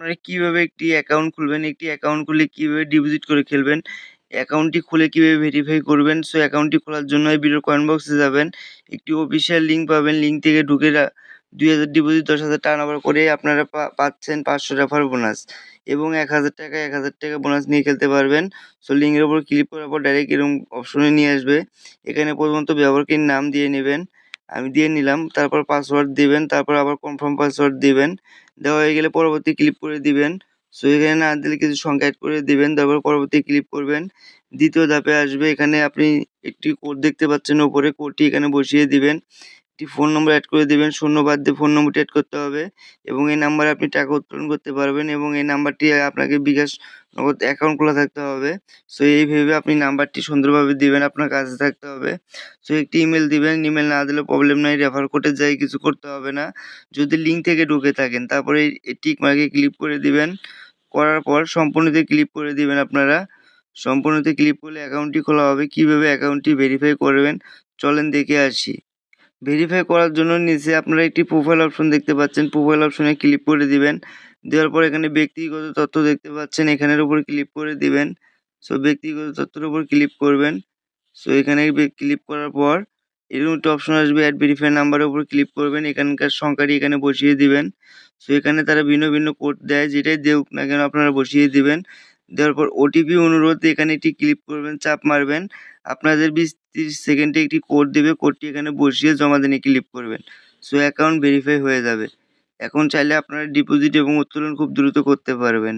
আপনারা কিভাবে একটি অ্যাকাউন্ট খুলবেন, একটি অ্যাকাউন্ট খুলে কিভাবে ডিপোজিট করে খেলবেন, অ্যাকাউন্টটি খুলে কিভাবে ভেরিফাই করবেন। সো অ্যাকাউন্টটি খোলার জন্য এই ভিডিওর কমেন্ট বক্সে যাবেন। একটি অফিসিয়াল লিঙ্ক পাবেন। লিঙ্ক থেকে ঢুকে ২,০০০ ডিপোজিট ১০,০০০ টার্নওভার করে আপনারা পাচ্ছেন ৫০০ রেফার বোনাস এবং ৳১,০০০ বোনাস নিয়ে খেলতে পারবেন। সো লিঙ্কের উপর ক্লিক করার পর ডাইরেক্ট এরকম অপশনে নিয়ে আসবে। এখানে প্রথমত ব্যবহারকারীর নাম দিয়ে নেবেন। আমি দিয়ে নিলাম। তারপর পাসওয়ার্ড দিবেন। তারপর আবার কনফার্ম পাসওয়ার্ড দিবেন। দেওয়া হয়ে গেলে পরবর্তী ক্লিক করে দিবেন। সো এখানে না দিলে কিছু সংখ্যা এড করে দিবেন। তারপর পরবর্তী ক্লিক করবেন। দ্বিতীয় ধাপে আসবে। এখানে আপনি একটি কোড দেখতে পাচ্ছেন উপরে, কোডটি এখানে বসিয়ে দিবেন। একটি ফোন নম্বর এড করে দিবেন। শূন্য বাদ দিয়ে ফোন নম্বরটি এড করতে হবে এবং এই নাম্বারে আপনি টাকা উত্তোলন করতে পারবেন এবং এই নাম্বারটি আপনাকে বিকাশ নগদ অ্যাকাউন্ট খোলা থাকতে হবে। সো এই ভেবে আপনি নাম্বারটি সুন্দরভাবে দিবেন, আপনার কাছে থাকতে হবে। সো একটি ইমেল দিবেন। ইমেল না দিলেও প্রবলেম নাই, রেফার কোডে যাই কিছু করতে হবে না। যদি লিঙ্ক থেকে ঢুকে থাকেন তারপরে এই টিক মার্কে ক্লিক করে দিবেন। করার পর সম্পূর্ণতে ক্লিক করে দিবেন আপনারা। সম্পূর্ণতে ক্লিক করলে অ্যাকাউন্টটি খোলা হবে। কিভাবে অ্যাকাউন্টটি ভেরিফাই করবেন চলেন দেখে আসি। ভেরিফাই করার জন্য নিচে আপনারা একটি প্রোফাইল অপশন দেখতে পাচ্ছেন। প্রোফাইল অপশনে ক্লিক করে দিবেন। দেওয়ার পর এখানে ব্যক্তিগত তথ্য দেখতে পাচ্ছেন, এখানের উপর ক্লিক করে দিবেন। সো ব্যক্তিগত তথ্যের উপর ক্লিক করবেন। সো এখানে ক্লিক করার পর এরকম একটা অপশন আসবে, অ্যাড ভেরিফাই নাম্বারের উপর ক্লিক করবেন। এখানকার সংখ্যাটি এখানে বসিয়ে দিবেন। সো এখানে তারা ভিন্ন ভিন্ন কোড দেয়, যেটাই দেউক না কেন আপনারা বসিয়ে দিবেন। দেওয়ার পর ওটিপি অনুরোধ এখানে একটি ক্লিক করবেন, চাপ মারবেন। আপনাদের ২০-৩০ সেকেন্ডে একটি কোড দেবে, কোডটি এখানে বসিয়ে জমা দিনে ক্লিক করবেন। সো অ্যাকাউন্ট ভেরিফাই হয়ে যাবে। এখন চাইলে আপনারা ডিপোজিট এবং উত্তোলন খুব দ্রুত করতে পারবেন।